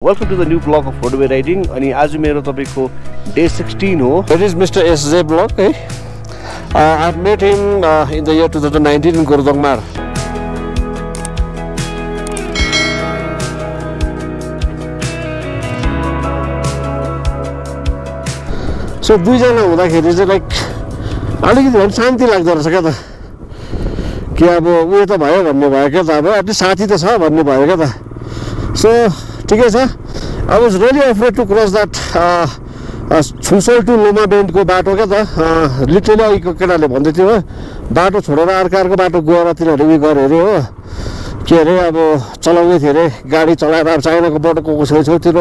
Welcome to the new blog of Roadway Riding. अनि आज मेरो तपाईको day 16 हो. It is Mr. SJ Block. I've met him in the year 2019 in Gurdongmar. So दुईजना हुँदाखेरि चाहिँ लाइक अलिकति भए शान्ति लाग्दो रहेछ क्या त कि अब उयो त भयो भन्ने भयो क्या त अब एटलिस्ट साथी त छ भन्ने भयो क्या त सो ठिकै छ I was really afraid to cross that Chushul to Loma बेन्डको बाटो क्या त लिटरली अघिको केटाले भन्दै थियो बाटो छोडेर अर्को बाटो गएर तिनीहरूले उयो गरे अरे हो के अरे अब चलाउँदै थियो अरे गाडी चलाएर अब चाइनाको बाटोको छेउछेउतिर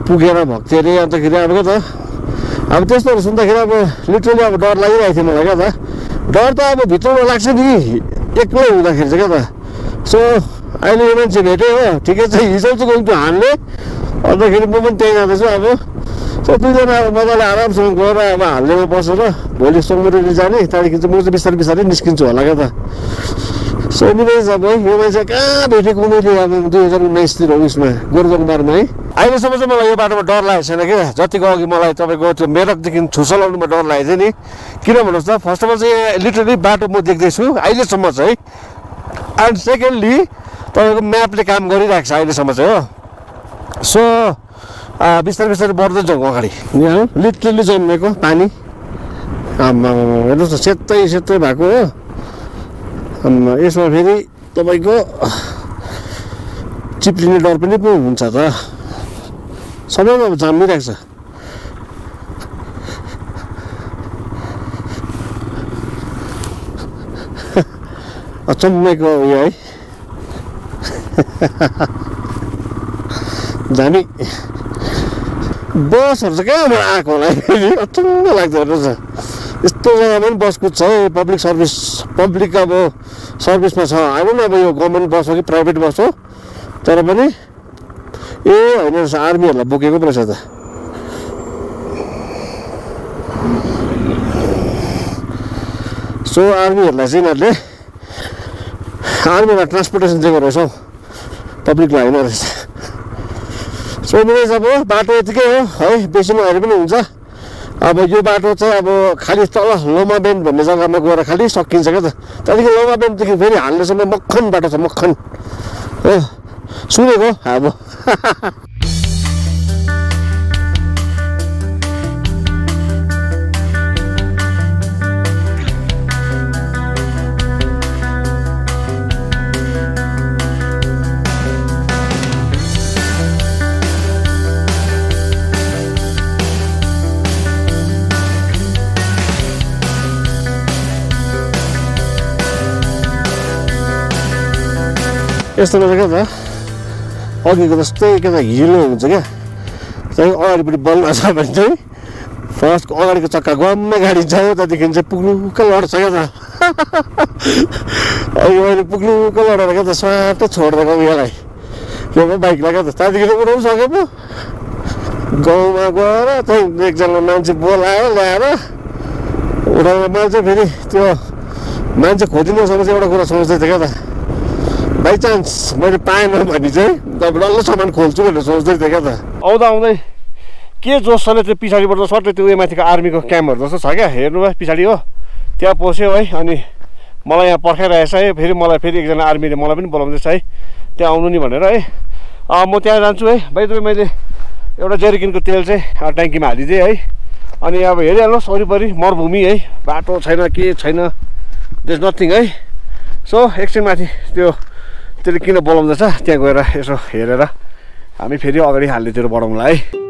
पुगेर भक्थ्यो अरे अन्तखेरि अब क्या त अब त्यस्तोहरू सुन्दाखेरि अब लिटरली अब डर लागिरहेको थियो मलाई क्या त डर त अब भित्रमा लाग्छ नि एक्लै हुँदाखेरि चाहिँ क्या त सो अहिले यो मान्छे भेट्यो हो ठिकै छ हिजो चाहिँ गइङ टु हान्ने अन्तखेरि म पनि त्यहीँ जाँदैछु अब सो दुईजना अब मजाले आरामसँग गएर अब हाल्नेमा बसेर भोलि सोमबारे जाने त्यहाँदेखि चाहिँ म चाहिँ बिस्तारै बिस्तारै निस्किन्छु होला क्या त सो एनिवेज अब यो मान्छे कहाँ भेटेको मैले अब 2019 तिर उयसमा गोरजङबारमा है अहिलेसम्म चाहिँ मलाई यो बाटोमा डर लागेको छैन क्या जतिको अघि मलाई तपाईँको त्यो मेरकदेखि छुसलाउनुमा डर लागेको थियो नि किन भन्नुहोस् त फर्स्ट अफ अल चाहिँ लिटरली बाटो म देख्दैछु अहिलेसम्म चाहिँ एन्ड सेकेन्डली तपाईँको म्यापले काम गरिरहेको छ अहिलेसम्म चाहिँ हो सो बिस्तारै बिस्तारै बढ्दै जाउँ अगाडि यहाँ लिटरली जन्मेको पानी हेर्नुहोस् न सेतै सेतै भएको हो यसमा फेरि तपाईँको चिप्लिने डर पनि पो हुन्छ त सबैमा अब जामिरहेको छ अचम्मैको उयो है जामी बसहरू चाहिँ कहाँबाट आएको होला फेरि अचम्म लाग्दो रहेछ यस्तो जग्गामा पनि बस कुद्छ है पब्लिक अब सर्भिसमा छ होइन अब यो गभर्मेन्ट बस हो कि प्राइभेट बस हो तर पनि ए होइन रहेछ आर्मीहरूलाई बोकेको पो रहेछ त सो आर्मीहरूलाई चाहिँ यिनीहरूले आर्मीलाई ट्रान्सपोर्टेसन दिएको रहेछ हौ पब्लिकलाई होइन रहेछ सो एनिवेज अब बाटो यतिकै हो है बेसी नभएर पनि हुन्छ अब यो बाटो चाहिँ अब खालि तल लोमा बेन्ड भन्ने जग्गामा गएर खालि सकिन्छ क्या त त्यहाँदेखि लोमा बेन्डदेखि फेरि हाल्नेसम्म मक्खन बाटो छ मक्खन हो सुनेको अब यस्तो रहेछ क्या त अघिको जस्तै क्या त हिलो हुन्छ क्या चाहिँ अगाडिपट्टि बलमा छ भने चाहिँ फर्स्टको अगाडिको चक्का गम्मै गाडी छ त्यहाँदेखि चाहिँ पुग्लुक्क लड्छ क्या त अघि मैले पुग्लुक्क लडेर क्या त स्वाटै छोडेर गएको यसलाई यो बाइकलाई क्या त त्यहाँदेखि चाहिँ उठाउनु सक्यो पो गाउँमा गएर चाहिँ एकजना मान्छे बोलायो ल्याएर उठाएर मैले चाहिँ फेरि त्यो मान्छे खोजिनुसँग चाहिँ एउटा कुरा सोच्दै थिएँ क्या त बाई चान्स मैले पाएन भने चाहिँ डल्लो सामान खोल्छु भनेर सोच्दै थिएँ क्या त आउँदा आउँदै के जोसले त्यो पछाडिबाट सट्टै त्यो उयो माथिको आर्मीको क्याम्पहरू जस्तो छ क्या हेर्नु भयो पछाडि हो त्यहाँ पस्यो है अनि मलाई यहाँ पर्खाइरहेछ है फेरि मलाई फेरि एकजना आर्मीले मलाई पनि बोलाउँदैछ है त्यहाँ आउनु नि भनेर है म त्यहाँ जान्छु है भाइ तपाईँ मैले एउटा जेरिकिनको तेल चाहिँ ट्याङ्कीमा हालिदिएँ है अनि अब हेरिहाल्नुहोस् वरिपरि मरुभूमि है बाटो छैन के छैन देयर इज नथिङ है सो एकछिन माथि त्यसले किन बोलाउँदैछ त्यहाँ गएर यसो हेरेर हामी फेरि अगाडि हाल्नेतिर बढाउँला है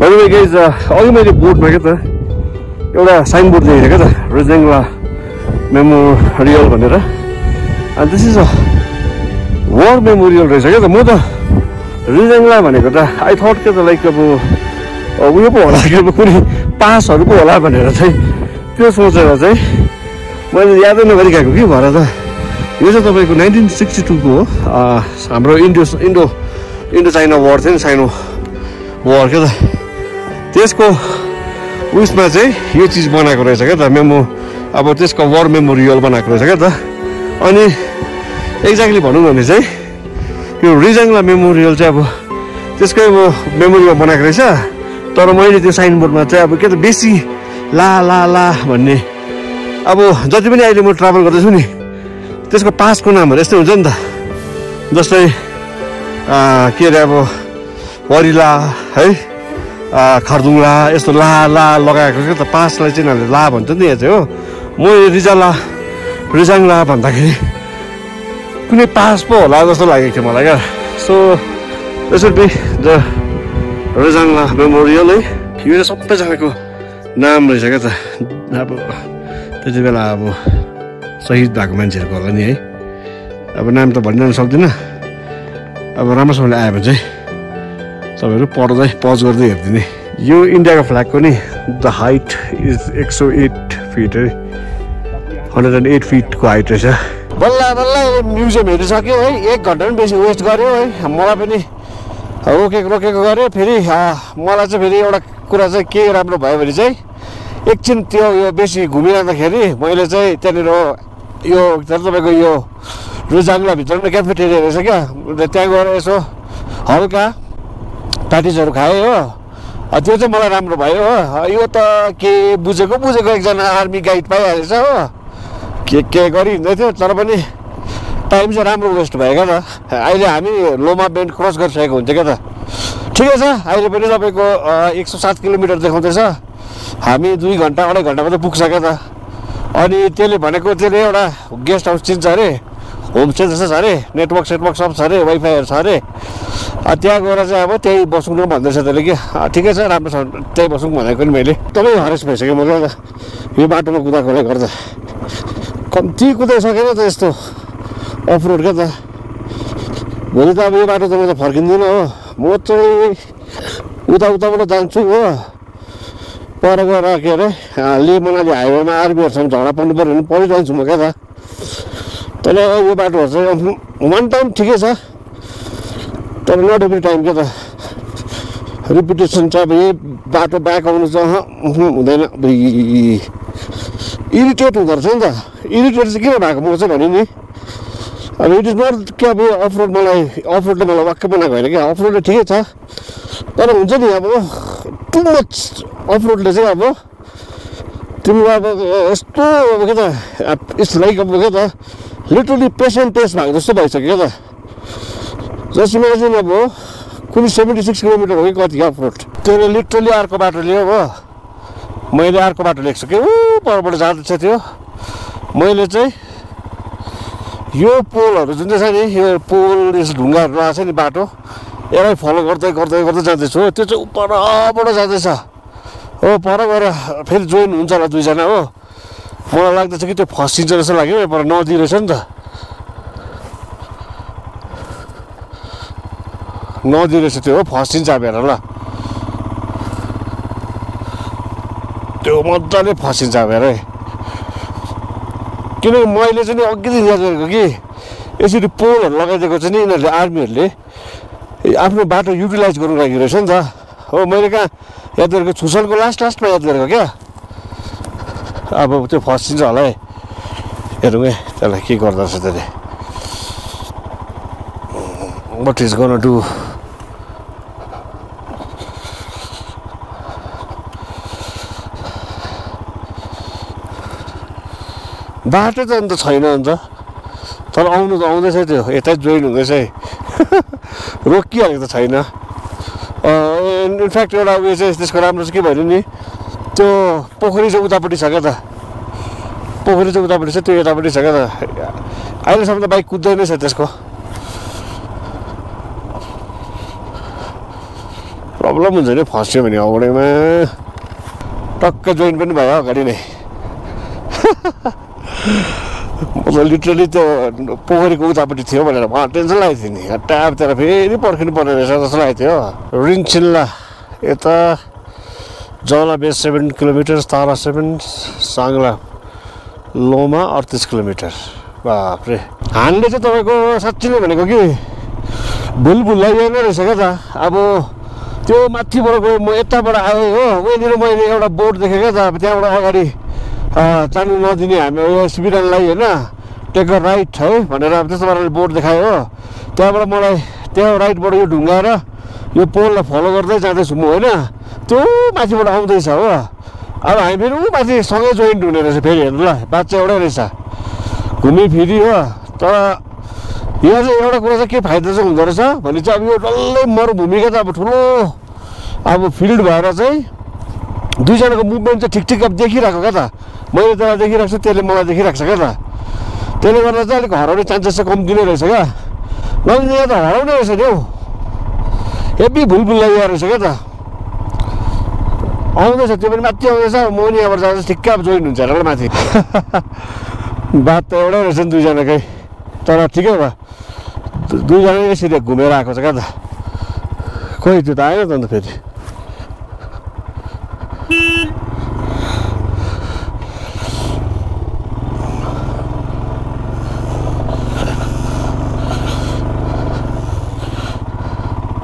अघि मैले बोर्डमा क्या त एउटा साइनबोर्ड देखेँ क्या त रिजेङ्ला मेमोरियल भनेर अनि this is a war memorial रहेछ क्या त म त रिजेङ्ला भनेको त आई थट क्या त लाइक अब उयो पो होला कि अब कुनै पासहरू पो होला भनेर चाहिँ त्यो सोचेर चाहिँ मैले यादै नगरिरहेको कि भएर त यो चाहिँ तपाईँको 1962 को हो हाम्रो इन्डो चाइना वार थियो नि साइनो वार क्या त त्यसको उयसमा चाहिँ यो चिज बनाएको रहेछ क्या त अब त्यसको वार मेमोरियल बनाएको रहेछ क्या त अनि एक्ज्याक्टली भनौँ भने चाहिँ यो रिजाङला मेमोरियल चाहिँ अब त्यसकै मेमोरीमा बनाएको रहेछ तर मैले त्यो साइनबोर्डमा चाहिँ अब के त बेसी ला भन्ने अब जति पनि अहिले म ट्राभल गर्दैछु नि त्यसको पासको नामहरू यस्तै हुन्छ नि त जस्तै के अरे अब वरिला है खर्दुङला यस्तो ला लगाएको क्या त पासलाई चाहिँ यिनीहरूले ला भन्छ नि यहाँ चाहिँ हो म रिजाङला भन्दाखेरि कुनै पास पो होला जस्तो लागेको थियो मलाई क्या so this would be the Rezang La memorial है यो चाहिँ सबैजनाको नाम रहेछ क्या त अब त्यति बेला अब शहीद भएको मान्छेहरूको होला नि है अब नाम त भनिरहनु सक्दिनँ अब राम्रोसँगले आयो भने चाहिँ तपाईँहरू पढ्दै पज गर्दै हेरिदिने यो इन्डियाको फ्ल्यागको नि द हाइट इज 108 फिट है 108 फिटको हाइट रहेछ बल्ल म्युजियम हेरिसक्यो है 1 घन्टा पनि बेसी वेस्ट गऱ्यो है मलाई पनि रोकेको गऱ्यो फेरि मलाई चाहिँ फेरि एउटा कुरा चाहिँ के राम्रो भयो भने चाहिँ एकछिन त्यो यो बेसी घुमिरहँदाखेरि मैले चाहिँ त्यहाँनिर यो तपाईँको यो रिजाङला भित्रमा क्याफेटेरिया रहेछ क्या त्यहाँ गएर यसो हल्का प्याटिजहरू खाएँ हो त्यो चाहिँ मलाई राम्रो भयो हो यो त के बुझेको एकजना आर्मी गाइड पाइहालेछ हो के गरिहिँदै थियो तर पनि टाइम चाहिँ राम्रो वेस्ट भयो क्या त अहिले हामी लोमा बेन्ड क्रस गरिसकेको हुन्छ क्या त ठिकै छ अहिले पनि तपाईँको 107 किलोमिटर देखाउँदैछ हामी 2 घन्टा 2.5 घन्टामा त पुग्छ क्या त अनि त्यसले भनेको त्यसले एउटा गेस्ट हाउस चिन्छ अरे होमस्टे जस्तो छ अरे नेटवर्क सब छ अरे वाइफाईहरू छ अरे त्यहाँ गएर चाहिँ अब त्यही बसौँ न भन्दैछ त्यसले कि ठिकै छ राम्रो छ त्यही बसौँ भनेको नि मैले तपाईँ हरेस भइसक्यो म क्या यो बाटोमा कुदाएकोले गर्दा कम्ती कुदाइसकेन त यस्तो अफरोड क्या त भोलि त अब यो बाटो त म त फर्किँदिनँ हो म चाहिँ उताबाट जान्छु हो पर गएर के अरे ले मनाली हाइवेमा आर्मीहरूसँग झगडा पर्नु पऱ्यो भने परिरहन्छु म क्या त तर यो बाटोहरू चाहिँ वान टाइम ठिकै छ तर नट एभ्री टाइम क्या त रिपिटेसन छ अब यही बाटो ब्याक आउनु चाहिँ हुँदैन इरिटेट हुँदो रहेछ नि त इरिटेट चाहिँ किन भएको म चाहिँ भने नि अब इट इज नट क्या अब अफरोडले मलाई वाक्कै बनाएको होइन क्या अफरोडले ठिकै छ तर हुन्छ नि अब टु मच अफरोडले चाहिँ अब तिम्रो अब यस्तो अब के त इट्स लाइक अब के त लिटरली पेसेन्ट टेस्ट भएको जस्तो भइसक्यो क्या त जस्ट इमेजिन अब कुनै 76 किलोमिटर हो कि कति अफरोड त्यसले लिटरली अर्को बाटो लियो हो मैले अर्को बाटो लिएको छु कि परबाट जाँदैछ त्यो मैले चाहिँ यो पोलहरू जुन चाहिँ छ नि यो पोल यस ढुङ्गाहरू रहेको छ नि बाटो यसलाई फलो गर्दै जाँदैछु हो त्यो चाहिँ परबाट जाँदैछ हो पर गएर फेरि जोइन हुन्छ होला 2 जना हो मलाई लाग्दैछ कि त्यो फसिन्छ जस्तो लाग्यो पर नदी रहेछ नि त नदी रहेछ त्यो हो फसिन्छ अब हेर ल त्यो मजाले फसिन्छ अब हेर किनकि मैले चाहिँ अघिदेखि याद गरेको कि यसरी पोलहरू लगाइदिएको चाहिँ नि यिनीहरूले आर्मीहरूले आफ्नो बाटो युटिलाइज गर्नु लागि रहेछ नि त हो मैले कहाँ याद गरेको छुसलको लास्टमा याद गरेको क्या अब त्यो फसिन्छ होला है हेरौँ है त्यसलाई के गर्दो रहेछ त्यसले वाट इज गोना डु बाटो त अन्त छैन अन्त तर आउनु त आउँदैछ त्यो यतै जोइन हुँदैछ है रोकिहालेको त छैन इनफ्याक्ट एउटा उयो चाहिँ त्यसको राम्रो चाहिँ के भयो नि त्यो पोखरी चाहिँ उतापट्टि छ क्या त पोखरी चाहिँ उतापट्टि छ त्यो यतापट्टि छ क्या त अहिलेसम्म त बाइक कुद्दैन छ त्यसको प्रब्लम हुन्छ नि फस्यो भने अगाडिमा टक्क जोइन पनि भयो अगाडि नै मतलब लिटरली त्यो पोखरीको उतापट्टि थियो भनेर मलाई टेन्सन लागेको थियो नि ट्याबतिर फेरि पर्खिनु पर्ने रहेछ जस्तो लागेको थियो रिन्चिल्ला यता जला बेस 7 किलोमिटर तारा 7 साङ्ला लोमा 38 किलोमिटर बाफ्रे हानले चाहिँ तपाईँको साँच्ची नै भनेको कि भुलभुल्ला यो नै रहेछ क्या त अब त्यो माथिबाट गयो म यताबाट आएँ हो उहीँनिर मैले एउटा बोर्ड देखेँ क्या त अब त्यहाँबाट अगाडि जानु नदिने हामी सिबिरानलाई होइन टेक अ राइट है भनेर अब त्यस्तो पाराले बोर्ड देखायो हो त्यहाँबाट मलाई त्यहाँ राइटबाट यो ढुङ्गाएर यो पोललाई फलो गर्दै जाँदैछु म होइन त्यो माथिबाट आउँदैछ हो अब हामी फेरि ऊ माथि सँगै जोइन्ट हुने रहेछ फेरि हेर्नु ल बात चाहिँ एउटै रहेछ घुमिफिरी हो तर यहाँ चाहिँ एउटा कुरा चाहिँ के फाइदा चाहिँ हुँदो रहेछ भने चाहिँ अब यो डल्लै मरुभूमिका त अब ठुलो अब फिल्ड भएर चाहिँ दुईजनाको मुभमेन्ट चाहिँ ठिक ठिक अब देखिरहेको क्या त मैले त्यसलाई देखिरहेको छु त्यसले मलाई देखिरहेको छ क्या त त्यसले गर्दा चाहिँ अलिक हराउने चान्सेस चाहिँ कम्ती नै रहेछ क्या नभए यहाँ त हराउने रहेछ नि हौ हेभी भुलभुल्ला यहाँ रहेछ क्या त आउँदैछ त्यो पनि माथि आउँदैछ म नि यहाँबाट जाँदा ठिक्क अब जोइन हुन्छ हेर माथि बात त एउटै रहेछ नि दुईजनाकै तर ठिकै भयो दुईजना यसरी घुमेर आएको छ क्या त खोइ त्यो त आएन त अन्त फेरि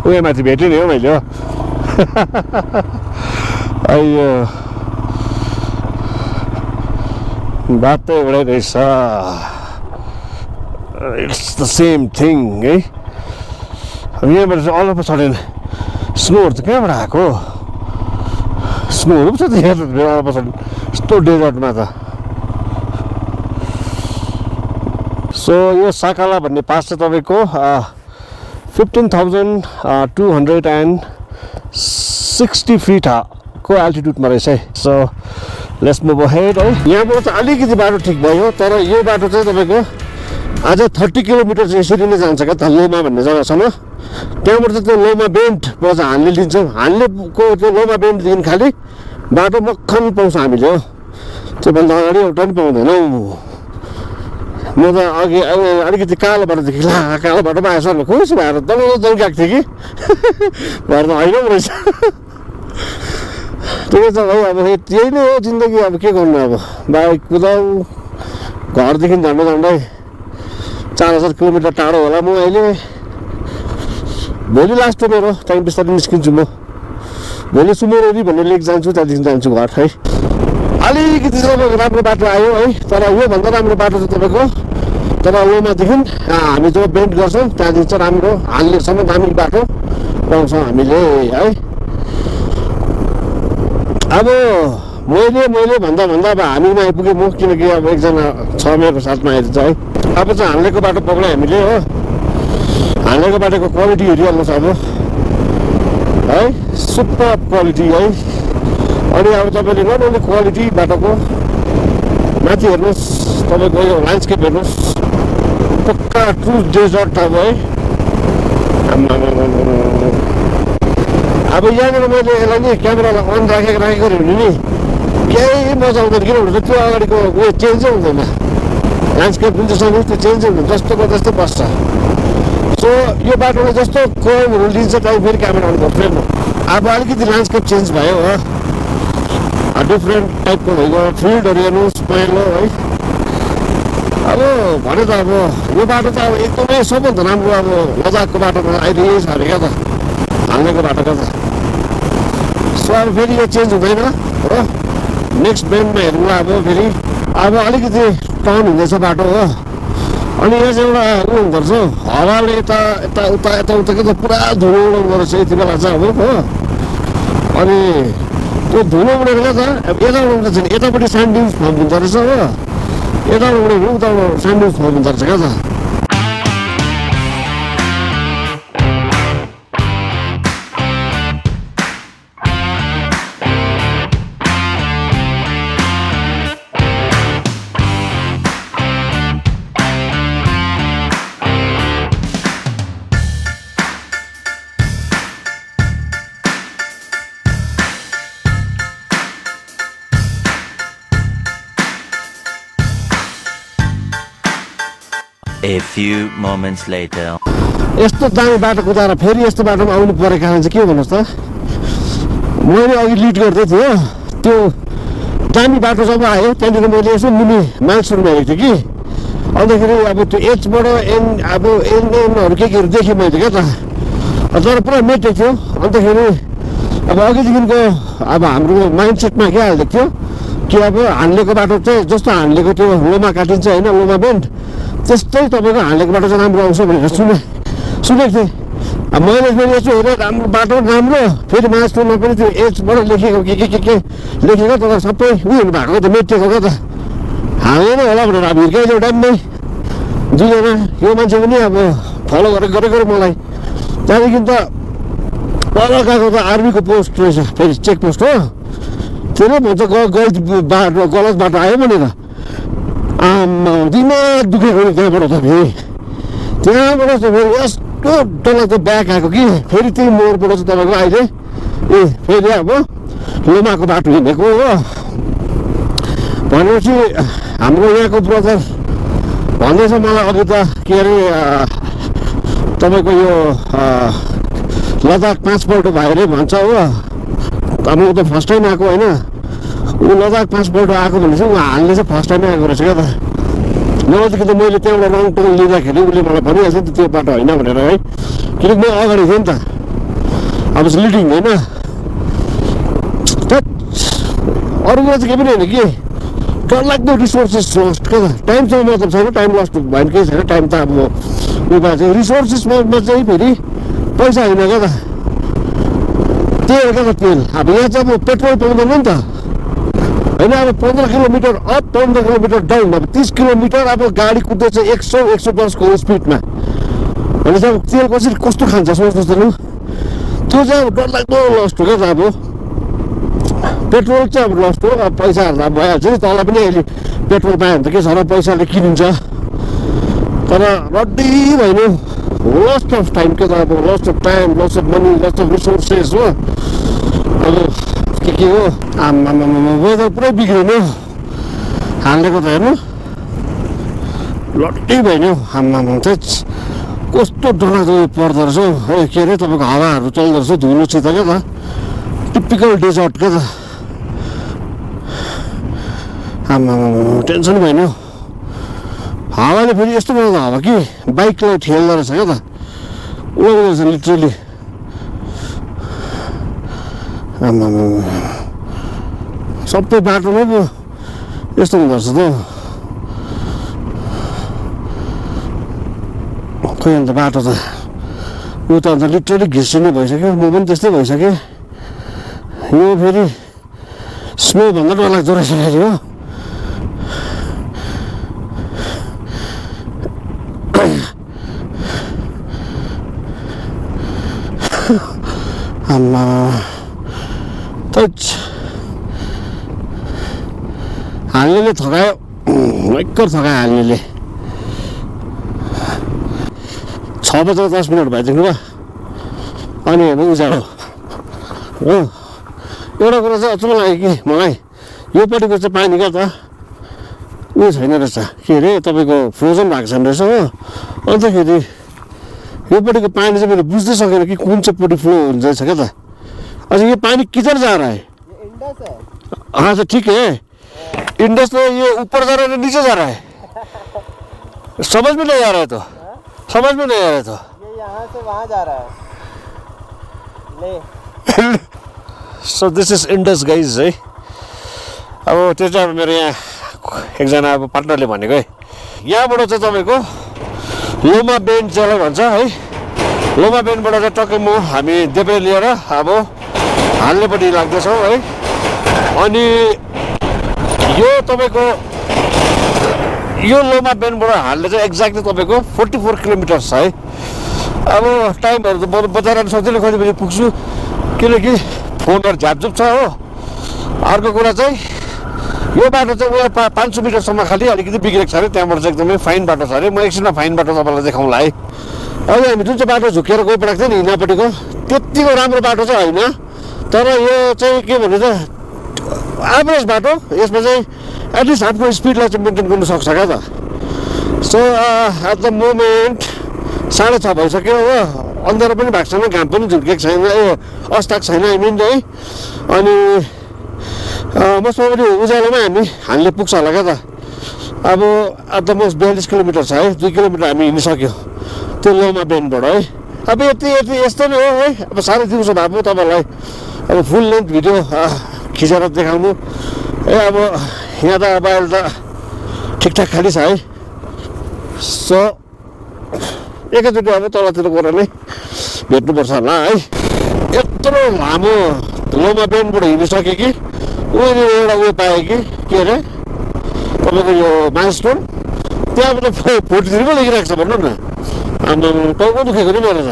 उयो माथि भेटेँ नि हौ मैले हो अयो बात त एउटै रहेछ इट्स द सेम थिङ है अब यहाँबाट चाहिँ अल अफ अ सडन स्नोहरू चाहिँ कहाँबाट आएको स्नोहरू पो छ त यहाँ त अल अफ अ सडन यस्तो डेजर्टमा त सो यो साकाला भन्ने पास चाहिँ तपाईँको 15,260 फिट को एल्टिट्युडमा रहेछ है सो लेट्स मुभ अहेड है यहाँबाट चाहिँ अलिकति बाटो ठिक भयो तर यो बाटो चाहिँ तपाईँको आज 30 किलोमिटर चाहिँ यसरी नै जान्छ क्या त लोमा भन्ने जग्गासम्म त्यहाँबाट चाहिँ त्यो लोमा बेन्डबाट चाहिँ हानले लिन्छौँ हानलेको त्यो लोमा बेन्डदेखि खालि बाटो मक्खन पाउँछ हामीले हो त्योभन्दा अगाडि एउटा पनि पाउँदैनौँ म त अघि अलिकति कालो बाटोदेखि कालो बाटोमा आएछ भने खुसी भएर दौड गएको थिएँ कि भएर त होइन पो रहेछ ठिकै छ भाइ अब यही नै हो जिन्दगी अब के गर्नु अब बाइक कुदाउ घरदेखि झन्डै झन्डै 4000 किलोमिटर टाढो होला म अहिले भोलि लास्ट हो मेरो टाइम बिस्तारै निस्किन्छु म भोलि सुमेरोरी भन्ने लेक जान्छु त्यहाँदेखि जान्छु घर है अलिकति तपाईँको राम्रो बाटो आयो है तर योभन्दा राम्रो बाटो चाहिँ तपाईँको तर लोमादेखि हामी जो बेन्ड गर्छौँ त्यहाँदेखि चाहिँ राम्रो हाल्नेसम्म दामी बाटो पाउँछौँ हामीले है अब मैले भन्दा अब हामीमा आइपुगेँ म किनकि अब एकजना छ मेरो साथमा आइदिन्छ है अब चाहिँ हान्लेको बाटो पक्रियो हामीले हो हान्लेको बाटोको क्वालिटी हेरिहाल्नुहोस् अब है सुपर क्वालिटी है अनि अब तपाईँले नट ओन्ली क्वालिटी बाटोको माथि हेर्नुहोस् तपाईँको यो ल्यान्डस्केप हेर्नुहोस् पक्का ट्रु डेजर्ट अब है अब यहाँनिर मैले यसलाई नि क्यामेरालाई अन राखेको भने नि केही मजा आउँदैन किनभने त्यो अगाडिको उयो चेन्जै हुँदैन ल्यान्डस्केप जुन चाहिँ छ त्यो चेन्जै हुँदैन जस्तोको जस्तै बस्छ सो यो बाटोले जस्तो कर्भहरू लिन्छ त्यहाँ फेरि क्यामेरा अन गर्छु म अब अलिकति ल्यान्डस्केप चेन्ज भयो हो डिफ्रेन्ट टाइपको भइगयो फिल्डहरू हेर्नुहोस् पहिलो है अब भने त अब यो बाटो त अब एकदमै सबभन्दा राम्रो अब लद्दाखको बाटोमा आइदिएछ अरे क्या त हाल्नेको बाटो क्या त सो अब फेरि यो चेन्ज हुँदैन हो नेक्स्ट बेन्डमा हेर्नुलाई अब फेरि अब अलिकति टर्न हुँदैछ बाटो हो अनि यहाँ चाहिँ एउटा उ हुँदो रहेछ हावाले यता उता के त पुरा धुलो उडाउँदो रहेछ यति बेला चाहिँ अब हो अनि त्यो धुलो उडेर क्या त अब यता उडाउँदा चाहिँ यतापट्टि स्यान्ड ड्युन्स फर्म हुँदो रहेछ हो यता उडेर उता स्यान्ड ड्युन्स फर्म हुँदो रहेछ क्या त A few moments later. यस्तो दामी बाटो कुदाएर फेरि यस्तो बाटोमा आउनु परेको कारण चाहिँ के भन्नुहोस् त मैले अघि लिड गर्दै थिएँ त्यो दामी बाटो जब आयो त्यहाँनिर मैले यसो मुनि माइलस्टोनमा हेरेको थिएँ कि अन्तखेरि अब त्यो एचबाट अब एनहरू केहरू देखेँ मैले क्या त तर पुरा मेटेको थियो अन्तखेरि अब अघिदेखिको अब हाम्रो माइन्डसेटमा के हालिदिएको थियो कि अब हान्लेको बाटो चाहिँ जस्तो हान्लेको त्यो लोमा काटिन्छ होइन लोमा बेन्ड त्यस्तै तपाईँको हान्लेको बाटो चाहिँ राम्रो आउँछ भनेर सुनेको थिएँ अब मैले फेरि यसो हेरेँ राम्रो बाटो राम्रो फेरि माइलस्टोनमा पनि त्यो एचबाट लेखेको के लेखेको तर सबै उयोहरू भएको त मेटिएको क्या त हालेन होला भनेर अब हिर्काइदियो टाइममै दुईजना यो मान्छे पनि अब फलो गरेको मलाई त्यहाँदेखि त पर गएको त आर्मीको पोस्ट रहेछ फेरि चेक पोस्ट हो त्यसले भन्छ गलत बाटो आयो भनेर आमा दिमाग दुखेको नि त्यहाँबाट त त्यहाँबाट चाहिँ फेरि यस्तो डरलाग्दो ब्याक आएको कि फेरि त्यही मोडबाट चाहिँ तपाईँको अहिले फेरि अब लोमाको बाटो हिँडेको हो भनेपछि हाम्रो यहाँको ब्रदर भन्दैछ मलाई अघि त के अरे तपाईँको यो लद्दाख 5 पल्ट भयो अरे भन्छ हो अब ऊ त फर्स्ट टाइम आएको होइन ऊ लद्दाख 5 पल्ट आएको भने चाहिँ ऊ हाल्ने चाहिँ फर्स्ट टाइमै आएको रहेछ क्या त नभएदेखि त मैले त्यहाँबाट रङ टोल लिँदाखेरि उसले मलाई भनिहाल्छ नि त त्यो बाटो होइन भनेर है किनकि म अगाडि थिएँ नि त अब चाहिँ लिडिङ होइन अरू कुरा चाहिँ केही पनि होइन कि डरलाग्दो रिसोर्सेस लस्ट क्या त टाइमसँग मतलब छैन टाइम लस्ट भयो भने केही छैन टाइम त अब उयो चाहिँ रिसोर्सेसमा चाहिँ फेरि पैसा होइन क्या त तेल क्या त तेल अब यहाँ चाहिँ अब पेट्रोल पाउँदैन नि त होइन अब 15 किलोमिटर अप 15 किलोमिटर डाउन अब 30 किलोमिटर अब गाडी कुद्दैछ 100-110 को स्पिडमा भनेपछि अब तेल कसरी कस्तो खान्छ सोच्नुहोस् त त्यो चाहिँ अब डरलाग्दो लस्ट हो क्या त अब पेट्रोल चाहिँ अब लस्ट हो अब पैसाहरू त भइहाल्छ नि तँलाई पनि अहिले पेट्रोल पायो भने त के छ र पैसाले किनिन्छ तर रड्डी भएन लस्ट अफ टाइम के त अब lost of time lost of money lost of resources हो अब के हो आमा वेदर पुरै बिग्रिनु हालेको त हेर्नु लट्टी भएन आमा चाहिँ कस्तो डरलाग्दो पर्दो रहेछ हौ के अरे तपाईँको हावाहरू चल्दो रहेछ धुलोसित क्या त टिपिकल डेजर्ट क्या त आमा टेन्सन भएन हावाले फेरि यस्तो बनाउँदा हावा कि बाइकलाई ठेल्दो रहेछ क्या त उडाउँदो रहेछ लिटरली आमा सबै बाटोमै पो यस्तो हुँदो रहेछ त खोइ अन्त बाटो त ऊ त अन्त लिटरली घिसिने भइसक्यो म पनि त्यस्तै भइसकेँ यो फेरि स्नोभन्दा डरलाग्दो रहेछ फेरि हो आमा हाल्नेले थकायो भयङ्कर थकायो हाल्नेले 6:10 भइदिनु भयो अनि हेर्नु उज्यालो हो एउटा कुरा चाहिँ अचम्म लाग्यो कि मलाई योपट्टिको चाहिँ पानी क्या त उयो छैन रहेछ के अरे तपाईँको फ्रोजन भएको छैन रहेछ हो अन्तखेरि योपट्टिको पानी चाहिँ मैले बुझ्दै सकेन कि कुन चाहिँ पट्टि फ्लो हुन्छ क्या त अच्छा ये पानी किधर जा रहा है ये इंडस है हाँ तो ठीक है इंडस तो ये ऊपर जा रहा है नीचे जा रहा है समझ में नहीं आ रहा है तो समझ में नहीं आ रहा है तो ये यहाँ से वहाँ जा रहा है ले so this is Indus guys है अब त्यो चाहिँ अब मेरो यहाँ एकजना अब पार्टनरले भनेको है यहाँबाट चाहिँ तपाईँको लोमा बेन्ड जसलाई भन्छ है लोमा बेन्डबाट चाहिँ टक्कै म हामी देब्रे लिएर अब हाल्नेपट्टि लाग्दैछौँ है अनि यो तपाईँको यो लोमा बेन्डबाट हाल्ने चाहिँ एक्ज्याक्टली तपाईँको 44 किलोमिटर छ है अब टाइमहरू त बजार सक्दैन कति बजी पुग्छु किनकि फोनहरू झ्यापझुप छ हो अर्को कुरा चाहिँ यो बाटो चाहिँ उयो 500 मिटरसम्म खालि अलिकति बिग्रेको छ अरे त्यहाँबाट चाहिँ एकदमै फाइन बाटो छ अरे म एकछिनमा फाइन बाटो तपाईँलाई देखाउँला है अहिले हामी जुन चाहिँ बाटो झुकेर गइपठाएको थियो नि हिँडापट्टिको त्यतिको राम्रो बाटो चाहिँ होइन तर यो चाहिँ के भन्नु त एभरेज बाटो यसमा चाहिँ एटलिस्ट हाफको स्पिडलाई चाहिँ मेन्टेन गर्नु सक्छ क्या त सो एट द मोमेन्ट 6:30 भइसक्यो हो अँध्यारो पनि भएको छैन घाम पनि झुल्केको छैन अस्ताएको छैन आई मिन है अनि most probably उज्यालोमै हामीले पुग्छ होला क्या त अब एट द मोस्ट 42 किलोमिटर छ है 2 किलोमिटर हामी हिँडिसक्यो त्यो लोमा बेन्डबाट है अब यति यस्तो नै हो है अब साह्रै दिउँसो भए पो तपाईँलाई अब फुल लेन्थ भिडियो खिचेर देखाउनु है अब यहाँ त अब अहिले त ठिकठाक खाली छ है सो एकैचोटि अब तलतिर गएर नै भेट्नुपर्छ होला है यत्रो लामो लोमा बेन्डबाट हिँडिसक्यो कि उयो एउटा उयो पाएँ कि के अरे तपाईँको यो माइलस्टोन त्यहाँबाट 43 पो लेखिरहेको छ भन्नु न आम्मा टाउको दुखेको नि मेरो त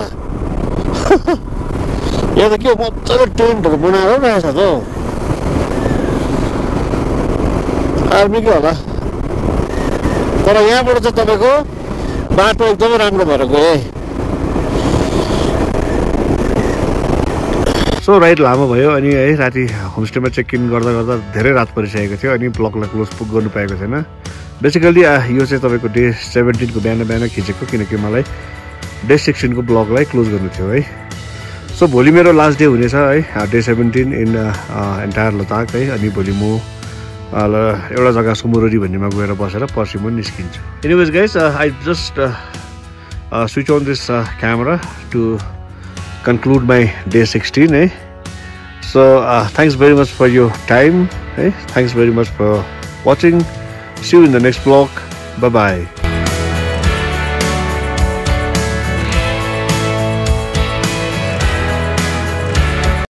यहाँ त के मजाले टेन्टहरू बनाएर रहेछ त हौ आर्मीकै होला तर यहाँबाट चाहिँ तपाईँको बाटो एकदमै राम्रो भएर गयो सो राइड लामो भयो अनि है राति होमस्टेमा चेक इन गर्दा गर्दा धेरै रात परिसकेको थियो अनि ब्लगलाई क्लोज गर्नु पाएको छैन बेसिकली यो चाहिँ तपाईँको डे 17 को बिहान खिचेको किनकि मलाई डे 16 को ब्लगलाई क्लोज गर्नु थियो है सो भोलि मेरो लास्ट डे हुनेछ है डे 17 इन एन्टायर लद्दाख है अनि भोलि म एउटा जग्गा सुमुरोरी भन्नेमा गएर बसेर पर्सि म निस्किन्छु anyways guys I just switch on this camera to conclude my day 16 so thanks very much for your time thanks very much for watching see you in the next vlog bye bye